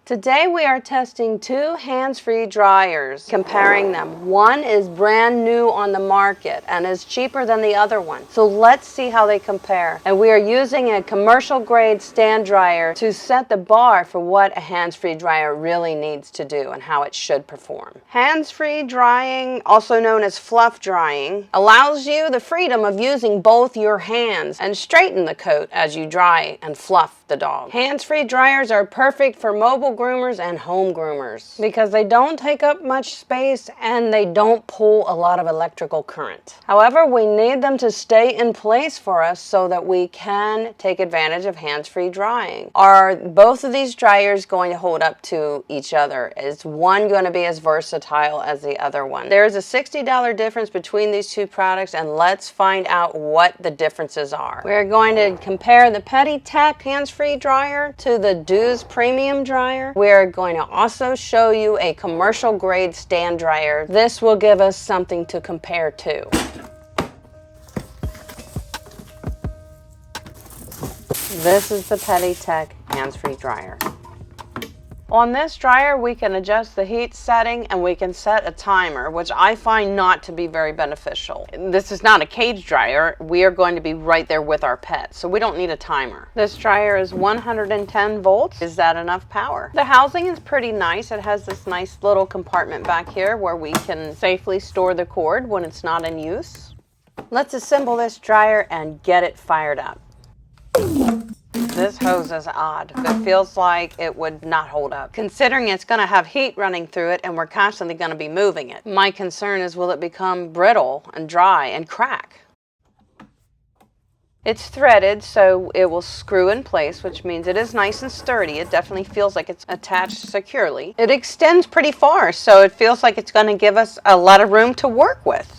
Today we are testing two hands-free dryers, comparing them. One is brand new on the market and is cheaper than the other one. So let's see how they compare. And we are using a commercial grade stand dryer to set the bar for what a hands-free dryer really needs to do and how it should perform. Hands-free drying, also known as fluff drying, allows you the freedom of using both your hands and straighten the coat as you dry and fluff the dog. Hands-free dryers are perfect for mobile groomers and home groomers because they don't take up much space and they don't pull a lot of electrical current. However, we need them to stay in place for us so that we can take advantage of hands-free drying. Are both of these dryers going to hold up to each other? Is one going to be as versatile as the other one? There is a $60 difference between these two products, and let's find out what the differences are. We're going to compare the Petie Tec hands-free dryer to the Duz premium dryer. We're going to also show you a commercial grade stand dryer. This will give us something to compare to. This is the Putty Tech hands-free dryer. On this dryer, we can adjust the heat setting and we can set a timer, which I find not to be very beneficial. This is not a cage dryer. We are going to be right there with our pet, so we don't need a timer. This dryer is 110 volts. Is that enough power? The housing is pretty nice. It has this nice little compartment back here where we can safely store the cord when it's not in use. Let's assemble this dryer and get it fired up. This hose is odd. It feels like it would not hold up, considering it's going to have heat running through it and we're constantly going to be moving it. My concern is, will it become brittle and dry and crack? It's threaded, so it will screw in place, which means it is nice and sturdy. It definitely feels like it's attached securely. It extends pretty far, so it feels like it's going to give us a lot of room to work with.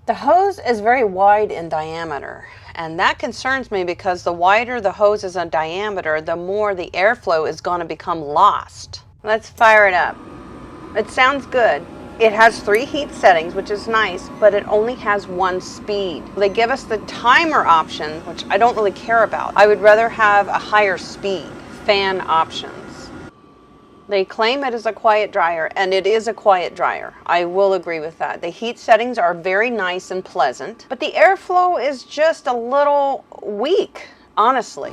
The hose is very wide in diameter, and that concerns me because the wider the hose is in diameter, the more the airflow is going to become lost. Let's fire it up. It sounds good. It has 3 heat settings, which is nice, but it only has 1 speed. They give us the timer option, which I don't really care about. I would rather have a higher speed, fan options. They claim it is a quiet dryer, and it is a quiet dryer. I will agree with that. The heat settings are very nice and pleasant, but the airflow is just a little weak, honestly.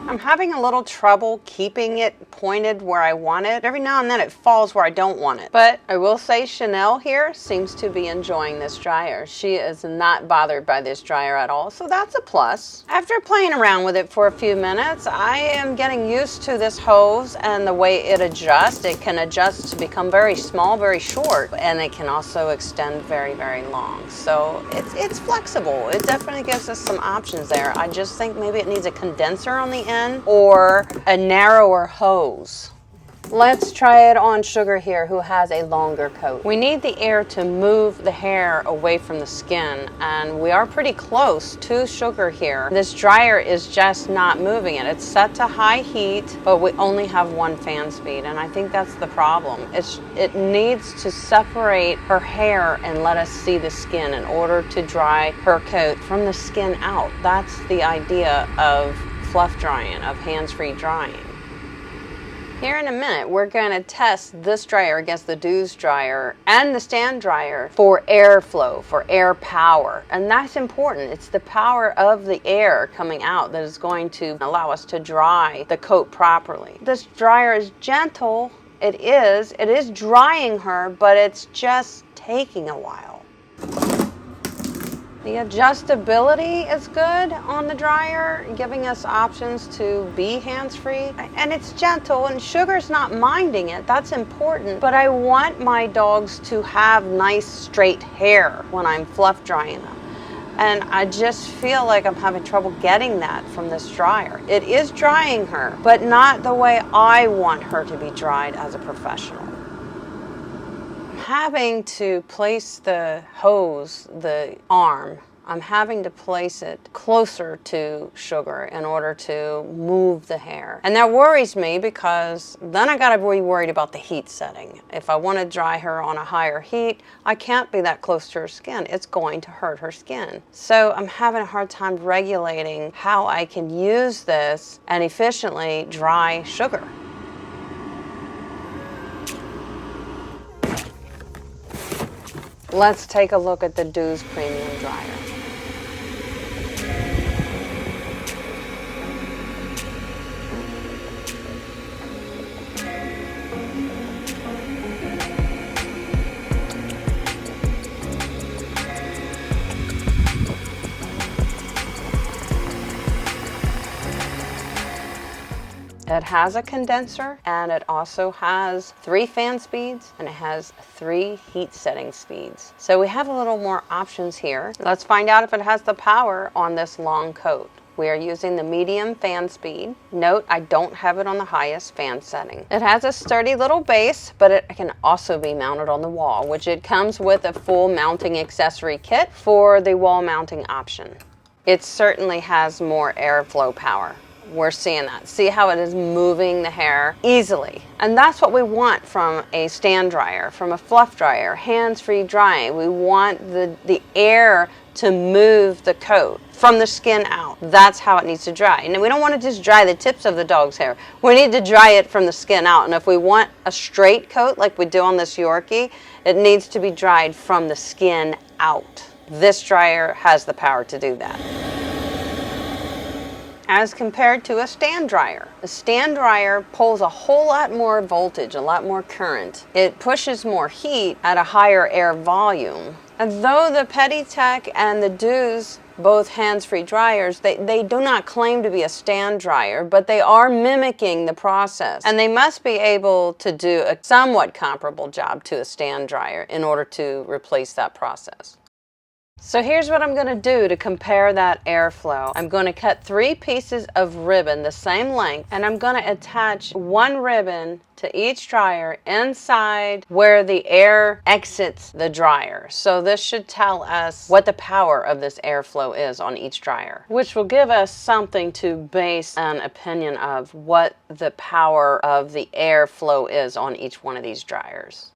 I'm having a little trouble keeping it pointed where I want it. Every now and then it falls where I don't want it. But I will say Chanel here seems to be enjoying this dryer. She is not bothered by this dryer at all, so that's a plus. After playing around with it for a few minutes, I am getting used to this hose and the way it adjusts. It can adjust to become very small, very short, and it can also extend very, very long. So it's flexible. It definitely gives us some options there. I just think maybe it needs a condenser on the end or a narrower hose. Let's try it on Sugar here, who has a longer coat. We need the air to move the hair away from the skin, and we are pretty close to Sugar here. This dryer is just not moving it. It's set to high heat, but we only have 1 fan speed, and I think that's the problem. It needs to separate her hair and let us see the skin in order to dry her coat from the skin out. That's the idea of fluff drying, of hands-free drying. Here in a minute, we're going to test this dryer against the Duz dryer and the stand dryer for airflow, for air power. And that's important. It's the power of the air coming out that is going to allow us to dry the coat properly. This dryer is gentle. It is drying her, but it's just taking a while. The adjustability is good on the dryer, giving us options to be hands-free. And it's gentle, and Sugar's not minding it. That's important. But I want my dogs to have nice straight hair when I'm fluff drying them. And I just feel like I'm having trouble getting that from this dryer. It is drying her, but not the way I want her to be dried as a professional. Having to place the hose, the arm, I'm having to place it closer to sugar in order to move the hair. And that worries me because then I gotta be worried about the heat setting. If I want to dry her on a higher heat, I can't be that close to her skin. It's going to hurt her skin. So I'm having a hard time regulating how I can use this and efficiently dry sugar. Let's take a look at the Duz Premium Dryer. It has a condenser, and it also has 3 fan speeds, and it has 3 heat setting speeds. So we have a little more options here. Let's find out if it has the power on this long coat. We are using the medium fan speed. Note, I don't have it on the highest fan setting. It has a sturdy little base, but it can also be mounted on the wall, which it comes with a full mounting accessory kit for the wall mounting option. It certainly has more airflow power. We're seeing that. See how it is moving the hair easily. And that's what we want from a stand dryer, from a fluff dryer, hands-free drying. We want the air to move the coat from the skin out. That's how it needs to dry. And we don't want to just dry the tips of the dog's hair. We need to dry it from the skin out. And if we want a straight coat like we do on this Yorkie, it needs to be dried from the skin out. This dryer has the power to do that. As compared to a stand dryer. A stand dryer pulls a whole lot more voltage, a lot more current. It pushes more heat at a higher air volume. And though the Petie Tec and the Duz, both hands-free dryers, they do not claim to be a stand dryer, but they are mimicking the process. And they must be able to do a somewhat comparable job to a stand dryer in order to replace that process. So here's what I'm going to do to compare that airflow. I'm going to cut 3 pieces of ribbon the same length, and I'm going to attach 1 ribbon to each dryer inside where the air exits the dryer. So this should tell us what the power of this airflow is on each dryer, which will give us something to base an opinion of what the power of the airflow is on each one of these dryers.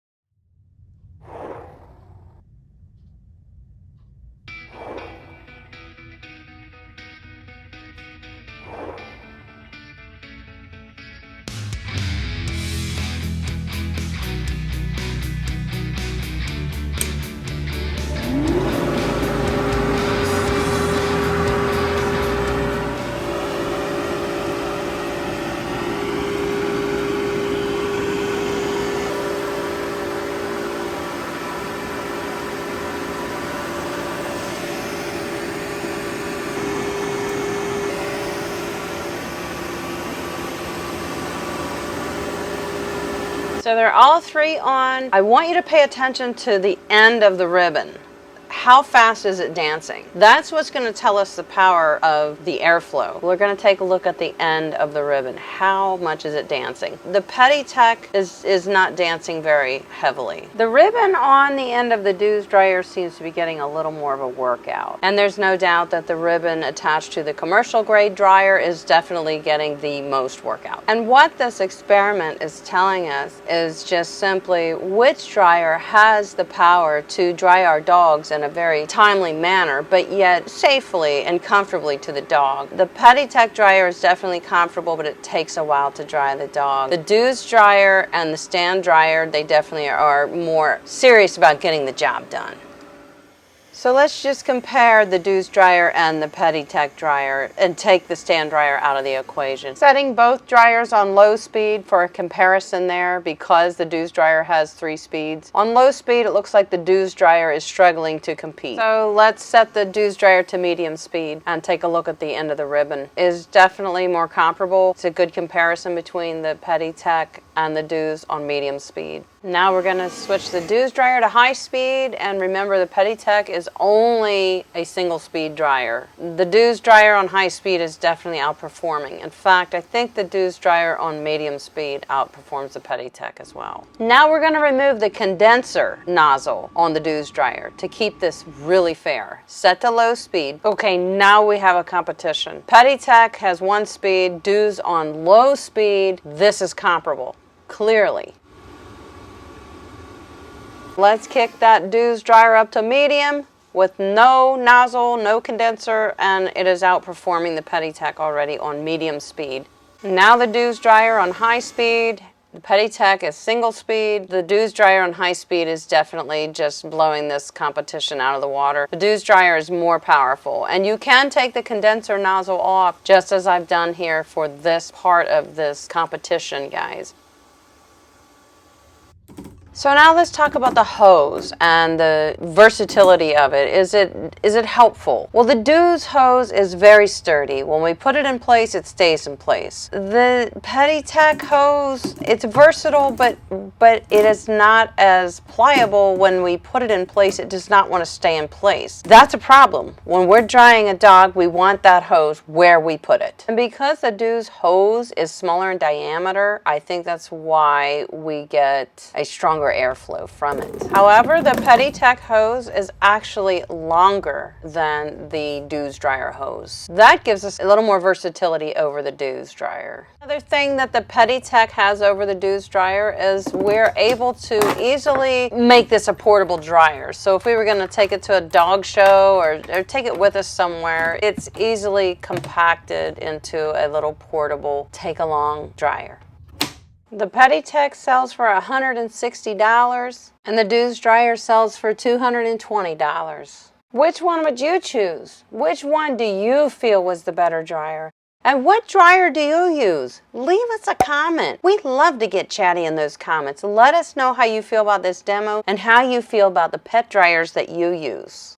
So they're all 3 on. I want you to pay attention to the end of the ribbon. How fast is it dancing? That's what's going to tell us the power of the airflow. We're going to take a look at the end of the ribbon. How much is it dancing? The Putty Tech is not dancing very heavily. The ribbon on the end of the Duz dryer seems to be getting a little more of a workout. And there's no doubt that the ribbon attached to the commercial grade dryer is definitely getting the most workout. And what this experiment is telling us is just simply which dryer has the power to dry our dogs in a very timely manner, but yet safely and comfortably to the dog. The Putty Tech dryer is definitely comfortable, but it takes a while to dry the dog. The Duz dryer and the stand dryer, they definitely are more serious about getting the job done. So let's just compare the Duz dryer and the Petie Tec dryer and take the stand dryer out of the equation. Setting both dryers on low speed for a comparison there because the Duz dryer has 3 speeds. On low speed, it looks like the Duz dryer is struggling to compete. So let's set the Duz dryer to medium speed and take a look at the end of the ribbon. It is definitely more comparable. It's a good comparison between the Petie Tec and the Duz on medium speed. Now we're going to switch the Duz dryer to high speed, and remember the Petie Tec is only a single speed dryer. The Duz dryer on high speed is definitely outperforming. In fact, I think the Duz dryer on medium speed outperforms the Petie Tec as well. Now we're going to remove the condenser nozzle on the Duz dryer to keep this really fair. Set to low speed. Okay, now we have a competition. Petie Tec has one speed, Duz on low speed. This is comparable, clearly. Let's kick that Duz dryer up to medium with no nozzle, no condenser, and it is outperforming the Petie Tec already on medium speed. Now the Duz dryer on high speed. The Petie Tec is single speed. The Duz dryer on high speed is definitely just blowing this competition out of the water. The Duz dryer is more powerful, and you can take the condenser nozzle off just as I've done here for this part of this competition, guys. So now let's talk about the hose and the versatility of it. Is it helpful? Well, the Duz hose is very sturdy. When we put it in place, it stays in place. The Petie Tec hose, it's versatile, but it is not as pliable. When we put it in place, it does not want to stay in place. That's a problem. When we're drying a dog, we want that hose where we put it. And because the Duz hose is smaller in diameter, I think that's why we get a stronger airflow from it. However, the Petie Tec hose is actually longer than the Duz dryer hose. That gives us a little more versatility over the Duz dryer. Another thing that the Petie Tec has over the Duz dryer is we're able to easily make this a portable dryer. So if we were going to take it to a dog show or take it with us somewhere, it's easily compacted into a little portable take-along dryer. The Petie Tec sells for $160 and the Duz dryer sells for $220. Which one would you choose? Which one do you feel was the better dryer? And what dryer do you use? Leave us a comment. We'd love to get chatty in those comments. Let us know how you feel about this demo and how you feel about the pet dryers that you use.